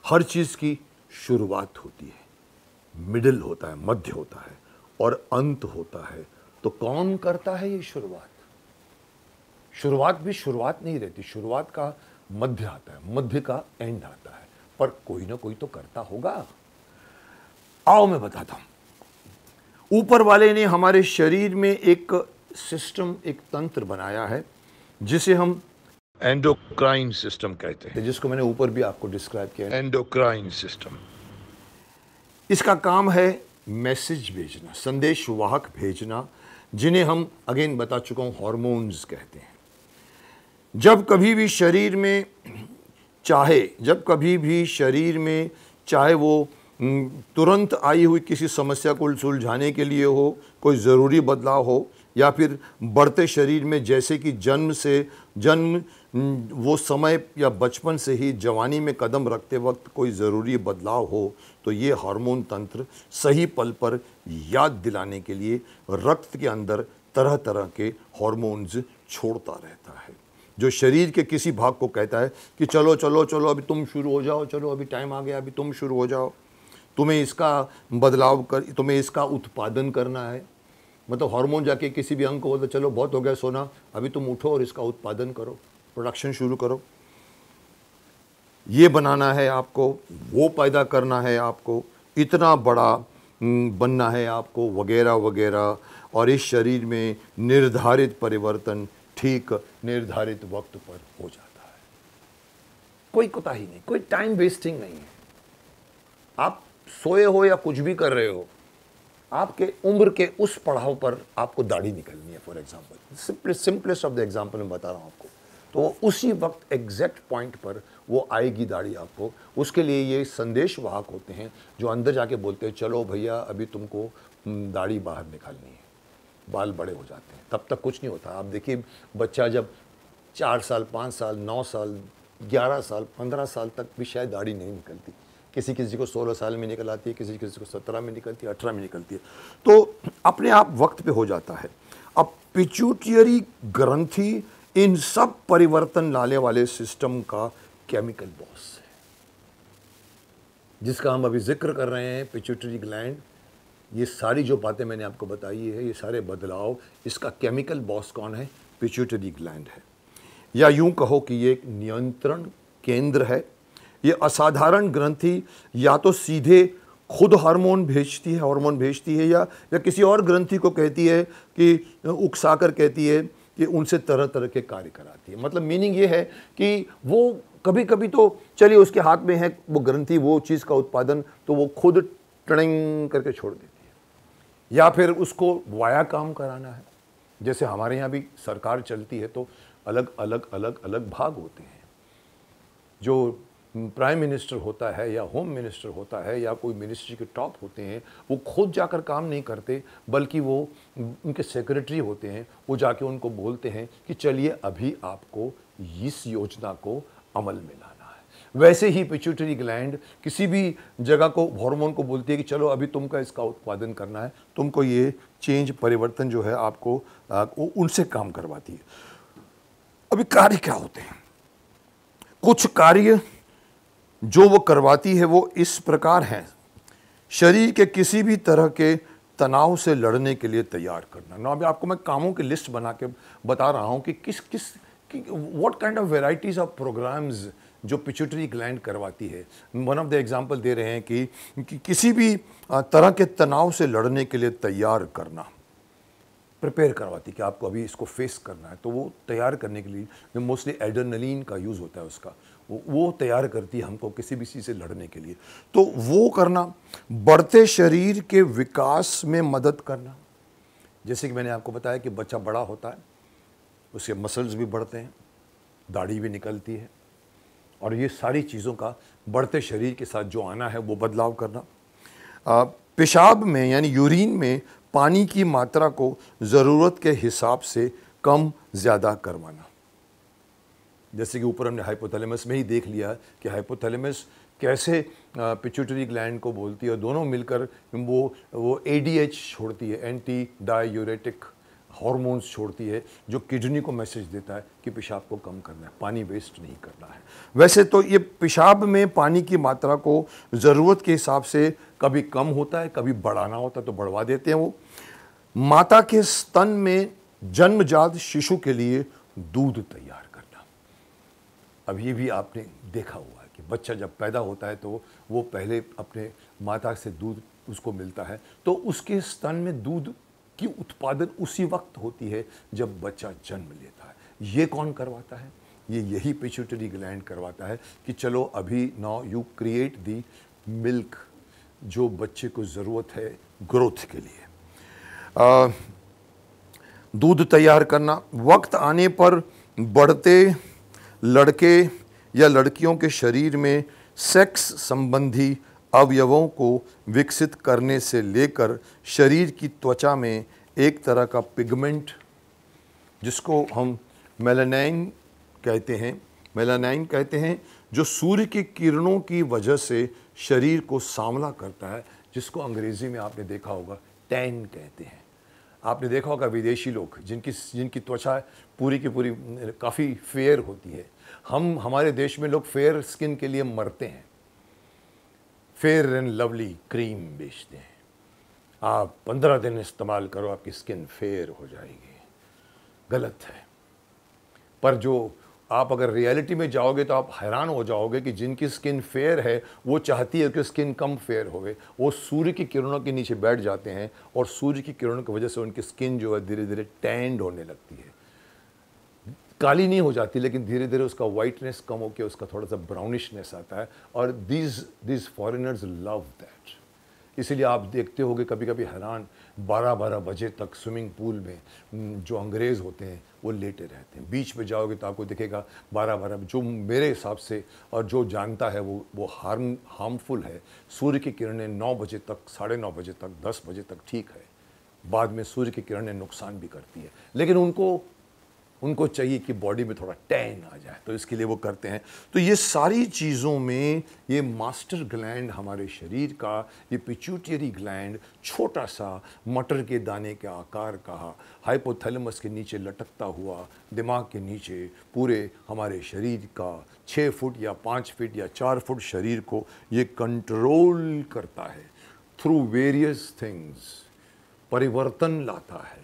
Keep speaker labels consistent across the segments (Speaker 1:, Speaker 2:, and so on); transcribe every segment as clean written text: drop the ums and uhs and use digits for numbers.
Speaker 1: हर चीज़ की शुरुआत होती है, मिडिल होता है, मध्य होता है और अंत होता है। तो कौन करता है ये शुरुआत? शुरुआत भी शुरुआत नहीं रहती, शुरुआत का मध्य आता है, मध्य का एंड आता है, पर कोई ना कोई तो करता होगा। आओ मैं बताता हूं। ऊपर वाले ने हमारे शरीर में एक सिस्टम, एक तंत्र बनाया है जिसे हम एंडोक्राइन सिस्टम कहते हैं, जिसको मैंने ऊपर भी आपको डिस्क्राइब किया, एंडोक्राइन सिस्टम। इसका काम है मैसेज भेजना, संदेश वाहक भेजना, जिन्हें हम अगेन बता चुका हूं हार्मोन्स कहते हैं। जब कभी भी शरीर में चाहे वो तुरंत आई हुई किसी समस्या को सुलझाने के लिए हो, कोई ज़रूरी बदलाव हो, या फिर बढ़ते शरीर में जैसे कि जन्म वो समय या बचपन से ही जवानी में कदम रखते वक्त कोई ज़रूरी बदलाव हो, तो ये हार्मोन तंत्र सही पल पर याद दिलाने के लिए रक्त के अंदर तरह तरह के हार्मोन्स छोड़ता रहता है, जो शरीर के किसी भाग को कहता है कि चलो चलो चलो अभी तुम शुरू हो जाओ, चलो अभी टाइम आ गया, अभी तुम शुरू हो जाओ, तुम्हें इसका उत्पादन करना है। मतलब हार्मोन जाके किसी भी अंग को बोलते चलो बहुत हो गया सोना, अभी तुम उठो और इसका उत्पादन करो, प्रोडक्शन शुरू करो, ये बनाना है आपको, वो पैदा करना है आपको, इतना बड़ा बनना है आपको, वगैरह वगैरह। और इस शरीर में निर्धारित परिवर्तन ठीक निर्धारित वक्त पर हो जाता है। कोई कोताही नहीं, कोई टाइम वेस्टिंग नहीं है। आप सोए हो या कुछ भी कर रहे हो, आपके उम्र के उस पड़ाव पर आपको दाढ़ी निकलनी है, for example, simplest of the example मैं बता रहा हूं आपको, तो उसी वक्त एग्जैक्ट पॉइंट पर वो आएगी दाढ़ी आपको। उसके लिए ये संदेश वाहक होते हैं जो अंदर जाके बोलते हैं चलो भैया अभी तुमको दाढ़ी बाहर निकालनी है। बाल बड़े हो जाते हैं, तब तक कुछ नहीं होता। आप देखिए बच्चा जब 4 साल 5 साल 9 साल 11 साल 15 साल तक भी शायद दाढ़ी नहीं निकलती, किसी किसी को 16 साल में निकल आती है, किसी किसी को 17 में निकलती है, 18 में निकलती है, तो अपने आप वक्त पे हो जाता है। अब पिट्यूटरी ग्रंथि इन सब परिवर्तन लाने वाले सिस्टम का केमिकल बॉस है, जिसका हम अभी जिक्र कर रहे हैं, पिट्यूटरी ग्लैंड। ये सारी जो बातें मैंने आपको बताई है, ये सारे बदलाव, इसका केमिकल बॉस कौन है? पिट्यूटरी ग्लैंड है, या यूं कहो कि ये एक नियंत्रण केंद्र है। ये असाधारण ग्रंथि या तो सीधे खुद हार्मोन भेजती है या किसी और ग्रंथि को कहती है कि उकसाकर कहती है कि उनसे तरह तरह के कार्य कराती है। मतलब मीनिंग ये है कि वो कभी कभी तो चलिए उसके हाथ में है वो ग्रंथि, वो चीज़ का उत्पादन, तो वो खुद टड़िंग करके छोड़ देती है, या फिर उसको वाया काम कराना है। जैसे हमारे यहाँ भी सरकार चलती है तो अलग अलग अलग अलग भाग होते हैं। जो प्राइम मिनिस्टर होता है या होम मिनिस्टर होता है या कोई मिनिस्ट्री के टॉप होते हैं, वो खुद जाकर काम नहीं करते, बल्कि वो उनके सेक्रेटरी होते हैं, वो जाके उनको बोलते हैं कि चलिए अभी आपको इस योजना को अमल में लाना है। वैसे ही पिट्यूटरी ग्लैंड किसी भी जगह को, हार्मोन को बोलती है कि चलो अभी तुमका इसका उत्पादन करना है, तुमको ये चेंज परिवर्तन जो है आपको उनसे काम करवाती है। अभी कार्य क्या होते हैं? कुछ कार्य जो वो करवाती है वो इस प्रकार हैं। शरीर के किसी भी तरह के तनाव से लड़ने के लिए तैयार करना। ना अभी आपको मैं कामों की लिस्ट बना के बता रहा हूं कि what kind of varieties of programs जो पिट्यूटरी ग्लैंड करवाती है। वन ऑफ द एग्जांपल दे रहे हैं कि किसी भी तरह के तनाव से लड़ने के लिए तैयार करना, प्रिपेयर करवाती कि आपको अभी इसको फेस करना है, तो वो तैयार करने के लिए मोस्टली एड्रेनलिन का यूज़ होता है उसका, वो तैयार करती है हमको किसी भी चीज़ से लड़ने के लिए। तो वो करना, बढ़ते शरीर के विकास में मदद करना। जैसे कि मैंने आपको बताया कि बच्चा बड़ा होता है, उसके मसल्स भी बढ़ते हैं, दाढ़ी भी निकलती है, और ये सारी चीज़ों का बढ़ते शरीर के साथ जो आना है वो बदलाव करना। पेशाब में यानी यूरिन में पानी की मात्रा को ज़रूरत के हिसाब से कम ज़्यादा करवाना। जैसे कि ऊपर हमने हाइपोथैलेमस में ही देख लिया कि हाइपोथैलेमस कैसे पिट्यूटरी ग्लैंड को बोलती है, और दोनों मिलकर वो ADH छोड़ती है, एंटी डायूरेटिक हार्मोन्स छोड़ती है जो किडनी को मैसेज देता है कि पेशाब को कम करना है, पानी वेस्ट नहीं करना है। वैसे तो ये पेशाब में पानी की मात्रा को ज़रूरत के हिसाब से कभी कम होता है, कभी बढ़ाना होता है तो बढ़वा देते हैं वो। माता के स्तन में जन्मजात शिशु के लिए दूध तैयार करना। अब ये भी आपने देखा हुआ है कि बच्चा जब पैदा होता है तो वो पहले अपने माता से दूध उसको मिलता है, तो उसके स्तन में दूध की उत्पादन उसी वक्त होती है जब बच्चा जन्म लेता है। ये कौन करवाता है? ये यही पिट्यूटरी ग्लैंड करवाता है कि चलो अभी now you create the milk जो बच्चे को ज़रूरत है ग्रोथ के लिए। दूध तैयार करना, वक्त आने पर बढ़ते लड़के या लड़कियों के शरीर में सेक्स संबंधी अवयवों को विकसित करने से लेकर शरीर की त्वचा में एक तरह का पिगमेंट जिसको हम मेलानाइन कहते हैं जो सूर्य की किरणों की वजह से शरीर को सांवला करता है, जिसको अंग्रेजी में आपने देखा होगा टैन कहते हैं। आपने देखा होगा विदेशी लोग जिनकी त्वचा पूरी की पूरी काफ़ी फेयर होती है, हमारे देश में लोग फेयर स्किन के लिए मरते हैं, फेयर एंड लवली क्रीम बेचते हैं, आप 15 दिन इस्तेमाल करो आपकी स्किन फेयर हो जाएगी। गलत है। पर जो आप अगर रियलिटी में जाओगे तो आप हैरान हो जाओगे कि जिनकी स्किन फेयर है वो चाहती है कि स्किन कम फेयर होवे, वो सूर्य की किरणों के नीचे बैठ जाते हैं और सूर्य की किरणों की वजह से उनकी स्किन जो है धीरे धीरे टैंड होने लगती है। काली नहीं हो जाती लेकिन धीरे धीरे उसका वाइटनेस कम होकर उसका थोड़ा सा ब्राउनिशनेस आता है, और दीज फॉरेनर्स लव दैट। इसीलिए आप देखते होगे कभी कभी हैरान 12-12 बजे तक स्विमिंग पूल में जो अंग्रेज़ होते हैं वो लेटे रहते हैं। बीच में जाओगे तो आपको दिखेगा 12-12, जो मेरे हिसाब से और जो जानता है वो हार्मफुल है। सूर्य की किरणें 9 बजे तक, 9:30 बजे तक, 10 बजे तक ठीक है, बाद में सूर्य की किरणें नुकसान भी करती है, लेकिन उनको चाहिए कि बॉडी में थोड़ा टैन आ जाए, तो इसके लिए वो करते हैं। तो ये सारी चीज़ों में ये मास्टर ग्लैंड हमारे शरीर का, ये पिट्यूटरी ग्लैंड छोटा सा मटर के दाने के आकार का, हाइपोथैलेमस के नीचे लटकता हुआ, दिमाग के नीचे पूरे हमारे शरीर का 6 फुट या 5 फीट या 4 फुट शरीर को ये कंट्रोल करता है थ्रू वेरियस थिंग्स, परिवर्तन लाता है।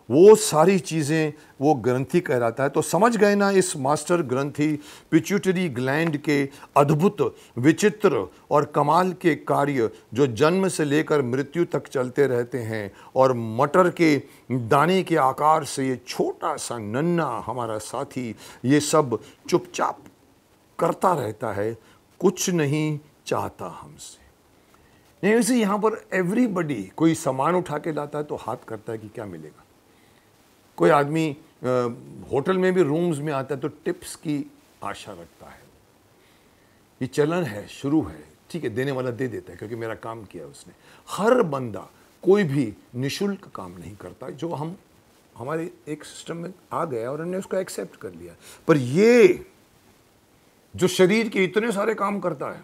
Speaker 1: वो सारी चीज़ें वो ग्रंथि कहलाता है। तो समझ गए ना इस मास्टर ग्रंथि पिट्यूटरी ग्लैंड के अद्भुत, विचित्र और कमाल के कार्य जो जन्म से लेकर मृत्यु तक चलते रहते हैं, और मटर के दाने के आकार से ये छोटा सा नन्हा हमारा साथी ये सब चुपचाप करता रहता है, कुछ नहीं चाहता हमसे। नहीं, वैसे यहाँ पर एवरीबडी, कोई सामान उठा के लाता है तो हाथ करता है कि क्या मिलेगा। कोई आदमी होटल में भी रूम्स में आता है तो टिप्स की आशा रखता है। ये चलन है, शुरू है, ठीक है, देने वाला दे देता है क्योंकि मेरा काम किया उसने। हर बंदा कोई भी निशुल्क काम नहीं करता, जो हमारे एक सिस्टम में आ गया और हमने उसको एक्सेप्ट कर लिया। पर ये जो शरीर के इतने सारे काम करता है,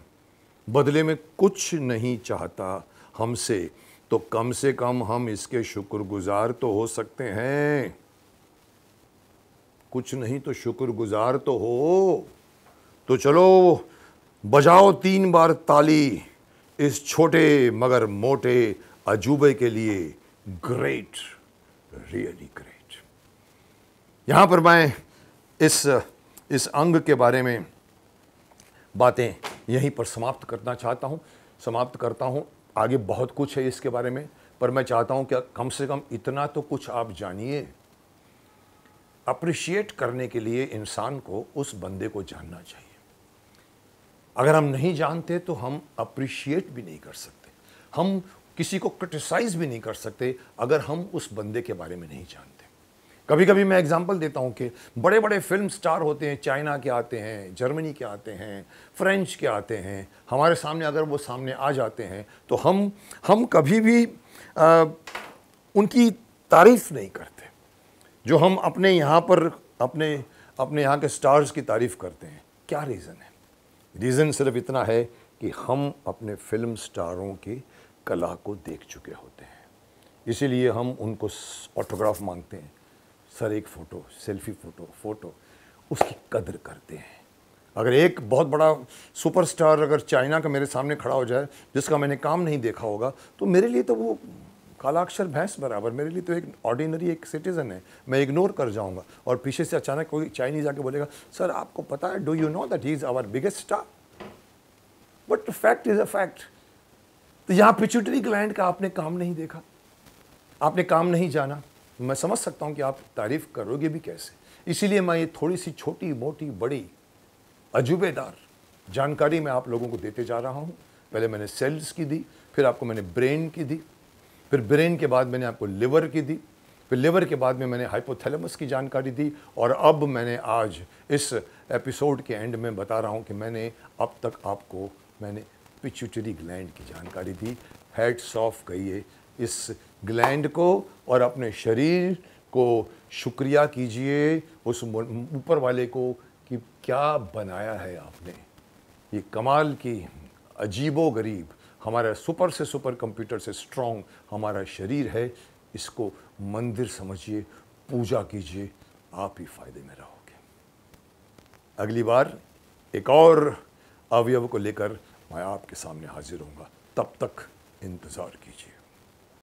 Speaker 1: बदले में कुछ नहीं चाहता हमसे, तो कम से कम हम इसके शुक्रगुजार तो हो सकते हैं। कुछ नहीं तो शुक्रगुजार तो हो। तो चलो बजाओ 3 बार ताली इस छोटे मगर मोटे अजूबे के लिए। Great, really great. यहां पर मैं इस अंग के बारे में बातें यहीं पर समाप्त करता हूं। आगे बहुत कुछ है इसके बारे में, पर मैं चाहता हूं कि कम से कम इतना तो कुछ आप जानिए। अप्रिशिएट करने के लिए इंसान को उस बंदे को जानना चाहिए। अगर हम नहीं जानते तो हम अप्रिशिएट भी नहीं कर सकते, हम किसी को क्रिटिसाइज भी नहीं कर सकते अगर हम उस बंदे के बारे में नहीं जानते। कभी कभी मैं एग्जांपल देता हूं कि बड़े बड़े फिल्म स्टार होते हैं, चाइना के आते हैं, जर्मनी के आते हैं, फ्रेंच के आते हैं, हमारे सामने अगर वो सामने आ जाते हैं तो हम कभी भी उनकी तारीफ नहीं करते। जो हम अपने यहाँ पर अपने यहाँ के स्टार्स की तारीफ करते हैं, क्या रीज़न है? रीज़न सिर्फ इतना है कि हम अपने फिल्म स्टारों की कला को देख चुके होते हैं। इसीलिए हम उनको ऑटोग्राफ मांगते हैं। सर एक फ़ोटो, सेल्फी फ़ोटो, उसकी कदर करते हैं। अगर एक बहुत बड़ा सुपरस्टार अगर चाइना का मेरे सामने खड़ा हो जाए, जिसका मैंने काम नहीं देखा होगा, तो मेरे लिए तो वो कालाक्षर भैंस बराबर, मेरे लिए तो एक ऑर्डिनरी एक सिटीज़न है, मैं इग्नोर कर जाऊंगा। और पीछे से अचानक कोई चाइनीज़ आके बोलेगा, सर आपको पता है, do you know that he is our biggest star, but fact is a fact. तो यहाँ पिट्यूटरी ग्लैंड का आपने काम नहीं देखा, आपने काम नहीं जाना। मैं समझ सकता हूँ कि आप तारीफ करोगे भी कैसे। इसीलिए मैं ये थोड़ी सी छोटी मोटी बड़ी अजूबेदार जानकारी मैं आप लोगों को देते जा रहा हूँ। पहले मैंने सेल्स की दी, फिर आपको मैंने ब्रेन की दी, फिर ब्रेन के बाद मैंने आपको लिवर की दी, फिर लिवर के बाद में मैंने हाइपोथैलेमस की जानकारी दी, और अब मैंने आज इस एपिसोड के एंड में बता रहा हूँ कि मैंने अब तक आपको मैंने पिट्यूटरी ग्लैंड की जानकारी दी। हेड्स ऑफ कहिए इस ग्लैंड को और अपने शरीर को शुक्रिया कीजिए उस ऊपर वाले को कि क्या बनाया है आपने। ये कमाल की अजीबो गरीब हमारा सुपर से सुपर कंप्यूटर से स्ट्रॉन्ग हमारा शरीर है। इसको मंदिर समझिए, पूजा कीजिए, आप ही फायदे में रहोगे। अगली बार एक और अवयव को लेकर मैं आपके सामने हाजिर होऊंगा, तब तक इंतज़ार कीजिए।